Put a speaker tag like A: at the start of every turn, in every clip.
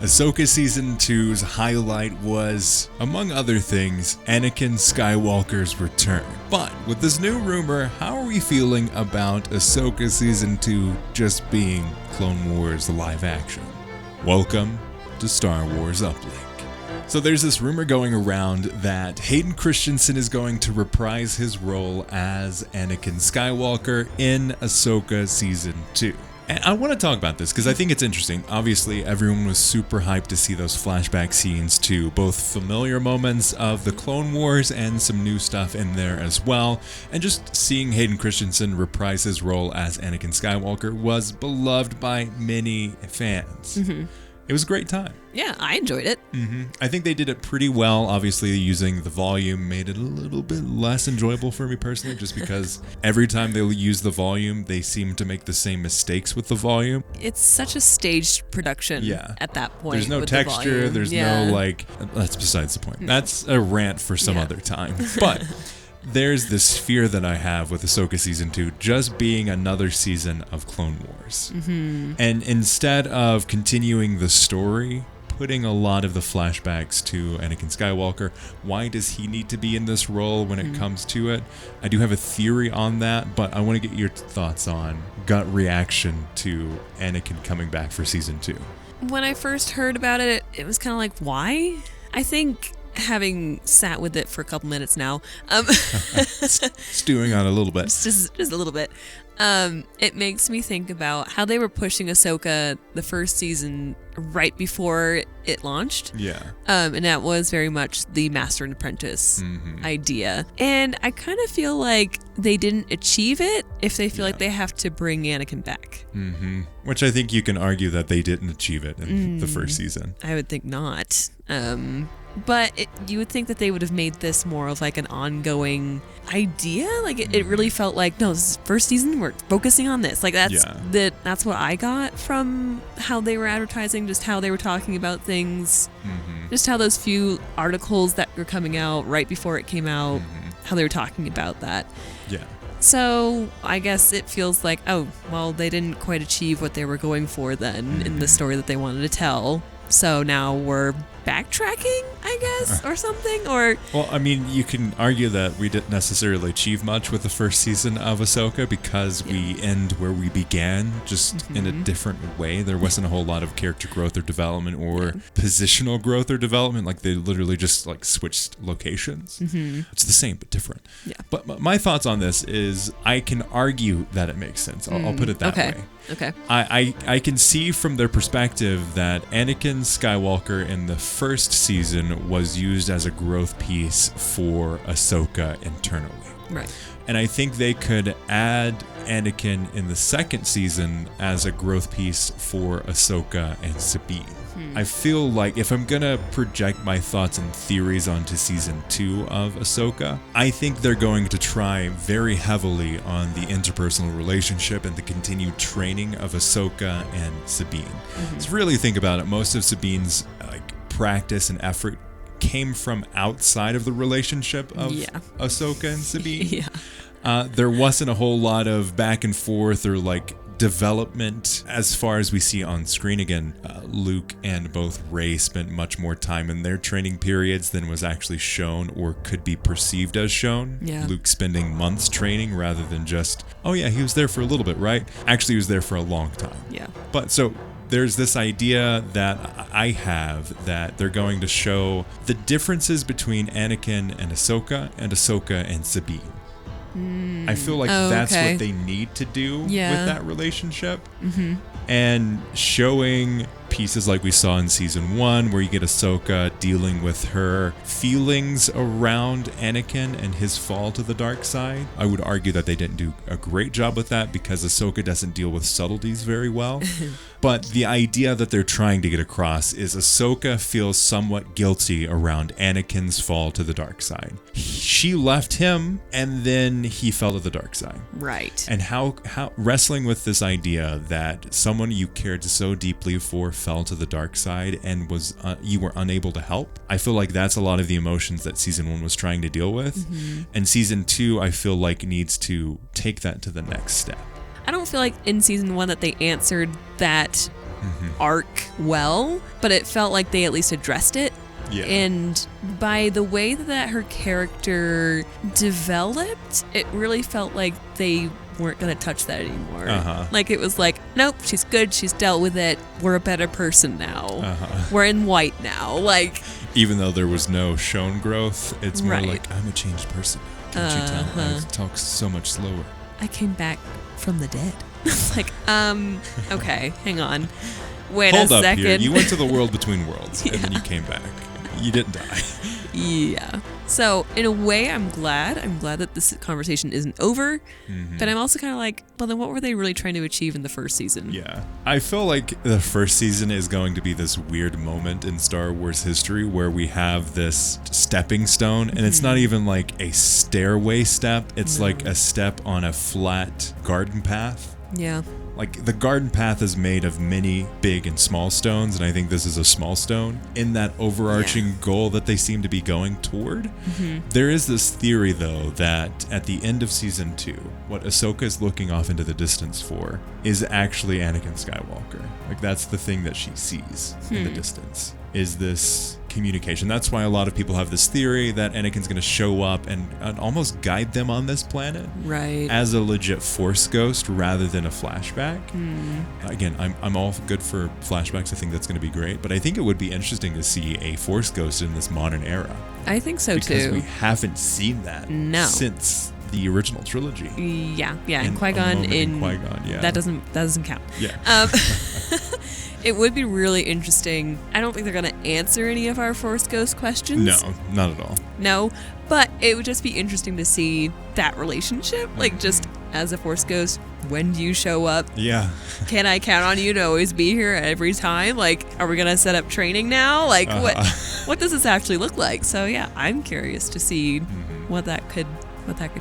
A: Ahsoka Season 2's highlight was, among other things, Anakin Skywalker's return. But with this new rumor, how are we feeling about Ahsoka Season 2 just being Clone Wars live action? Welcome to Star Wars Uplink. So there's this rumor going around that Hayden Christensen is going to reprise his role as Anakin Skywalker in Ahsoka Season 2. And I want to talk about this because I think it's interesting. Obviously, everyone was super hyped to see those flashback scenes to both familiar moments of the Clone Wars and some new stuff in there as well. And just seeing Hayden Christensen reprise his role as Anakin Skywalker was beloved by many fans. Mm-hmm. It was a great time.
B: Yeah, I enjoyed it.
A: Mm-hmm. I think they did it pretty well. Obviously, using the volume made it a little bit less enjoyable for me personally, just because every time they use the volume, they seem to make the same mistakes with the volume.
B: It's such a staged production at that point.
A: There's no texture. There's no, that's besides the point. That's a rant for some other time. But there's this fear that I have with Ahsoka Season 2 just being another season of Clone Wars. Mm-hmm. And instead of continuing the story, putting a lot of the flashbacks to Anakin Skywalker, why does he need to be in this role when it comes to it? I do have a theory on that, but I want to get your thoughts on gut reaction to Anakin coming back for Season 2.
B: When I first heard about it, it was kind of like, why? I think having sat with it for a couple minutes now,
A: stewing on a little bit,
B: just a little bit, it makes me think about how they were pushing Ahsoka the first season right before it launched.
A: Yeah.
B: And that was very much the master and apprentice idea. And I kind of feel like they didn't achieve it if they feel like they have to bring Anakin back.
A: Mm-hmm. Which I think you can argue that they didn't achieve it in the first season.
B: I would think not. But you would think that they would have made this more of like an ongoing idea. Like it really felt like, no, this is first season, we're focusing on this. Like that's what I got from how they were advertising, just how they were talking about things, just how those few articles that were coming out right before it came out, how they were talking about that.
A: Yeah.
B: So I guess it feels like, oh, well, they didn't quite achieve what they were going for then in the story that they wanted to tell. So now we're backtracking, I guess, or something, or...
A: Well, I mean, you can argue that we didn't necessarily achieve much with the first season of Ahsoka because we end where we began, just in a different way. There wasn't a whole lot of character growth or development or positional growth or development. Like, they literally just, switched locations. It's the same, but different.
B: Yeah.
A: But my thoughts on this is I can argue that it makes sense. I'll put it that way.
B: Okay.
A: I can see from their perspective that Anakin Skywalker in the first season was used as a growth piece for Ahsoka internally.
B: Right.
A: And I think they could add Anakin in the second season as a growth piece for Ahsoka and Sabine. I feel like if I'm going to project my thoughts and theories onto Season 2 of Ahsoka, I think they're going to try very heavily on the interpersonal relationship and the continued training of Ahsoka and Sabine. So really think about it, most of Sabine's practice and effort came from outside of the relationship of Ahsoka and Sabine. There wasn't a whole lot of back and forth or development as far as we see on screen. Again, Luke and both Rey spent much more time in their training periods than was actually shown or could be perceived as shown. Luke spending months training rather than just, oh yeah, he was there for a little bit, right? Actually, he was there for a long time. But so there's this idea that I have that they're going to show the differences between Anakin and Ahsoka and Sabine. I feel like that's what they need to do with that relationship. And showing pieces like we saw in Season 1 where you get Ahsoka dealing with her feelings around Anakin and his fall to the dark side. I would argue that they didn't do a great job with that because Ahsoka doesn't deal with subtleties very well. But the idea that they're trying to get across is Ahsoka feels somewhat guilty around Anakin's fall to the dark side. She left him and then he fell to the dark side.
B: Right.
A: And how wrestling with this idea that someone you cared so deeply for fell to the dark side and was you were unable to help. I feel like that's a lot of the emotions that Season 1 was trying to deal with. And Season 2, I feel like needs to take that to the next step.
B: I don't feel like in Season 1 that they answered that arc well, but it felt like they at least addressed it.
A: Yeah.
B: And by the way that her character developed, it really felt like they weren't going to touch that anymore. Like, it was like, nope, she's good. She's dealt with it. We're a better person now. We're in white now. Like,
A: even though there was no shown growth, it's more
B: Right.
A: like, I'm a changed person. Can't you tell? I talk so much slower.
B: I came back from the dead. It's like, okay, hang on. Wait
A: Hold
B: a
A: up
B: second.
A: here. You went to the world between worlds, and then you came back. You didn't die.
B: Yeah. So in a way, I'm glad. I'm glad that this conversation isn't over. But I'm also kind of like, well, then what were they really trying to achieve in the first season?
A: Yeah. I feel like the first season is going to be this weird moment in Star Wars history where we have this stepping stone, and it's not even like a stairway step. It's like a step on a flat garden path.
B: Yeah.
A: Like, the garden path is made of many big and small stones, and I think this is a small stone. In that overarching goal that they seem to be going toward, there is this theory, though, that at the end of season 2, what Ahsoka is looking off into the distance for is actually Anakin Skywalker. Like, that's the thing that she sees in the distance, is this communication. That's why a lot of people have this theory that Anakin's going to show up and almost guide them on this planet,
B: Right.
A: as a legit Force ghost rather than a flashback. Again, I'm all good for flashbacks. I think that's going to be great, but I think it would be interesting to see a Force ghost in this modern era,
B: I think so
A: because
B: too.
A: we haven't seen that since the original trilogy.
B: Yeah. And
A: And a
B: Qui-Gon
A: moment
B: in
A: Qui-Gon, yeah.
B: that doesn't count.
A: Yeah.
B: It would be really interesting. I don't think they're going to answer any of our Force Ghost questions.
A: No, not at all.
B: No, but it would just be interesting to see that relationship. Like, just as a Force Ghost, when do you show up?
A: Yeah.
B: Can I count on you to always be here every time? Like, are we going to set up training now? Like, what does this actually look like? So, yeah, I'm curious to see what that could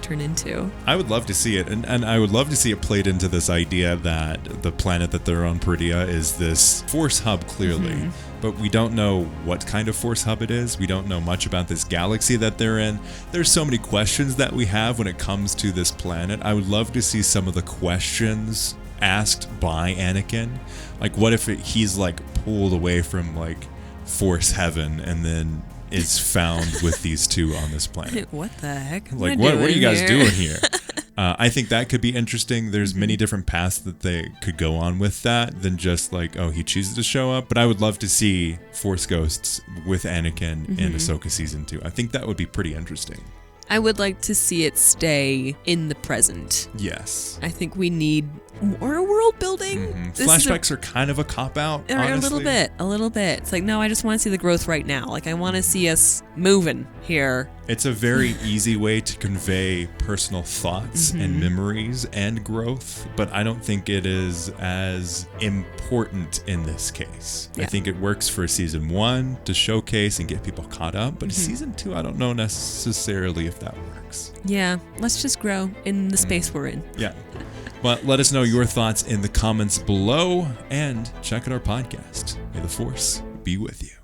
B: turn into.
A: I would love to see it, and I would love to see it played into this idea that the planet that they're on, Peridea, is this Force hub, clearly. But we don't know what kind of Force hub it is. We don't know much about this galaxy that they're in. There's so many questions that we have when it comes to this planet. I would love to see some of the questions asked by Anakin. Like, what if he's like pulled away from like Force heaven and then is found with these two on this planet?
B: What the heck?
A: Like, what are you guys doing here? I think that could be interesting. There's many different paths that they could go on with that than just like, oh, he chooses to show up. But I would love to see Force Ghosts with Anakin in Ahsoka Season 2. I think that would be pretty interesting.
B: I would like to see it stay in the present.
A: Yes.
B: I think we need more world building.
A: Flashbacks are kind of a cop-out, honestly.
B: A little bit. It's like, no, I just want to see the growth right now. Like, I want to see us moving here.
A: It's a very easy way to convey personal thoughts and memories and growth, but I don't think it is as important in this case.
B: Yeah.
A: I think it works for season 1 to showcase and get people caught up, but season 2, I don't know necessarily if that works.
B: Yeah, let's just grow in the space we're in.
A: Yeah. But let us know your thoughts in the comments below, and check out our podcast. May the Force be with you.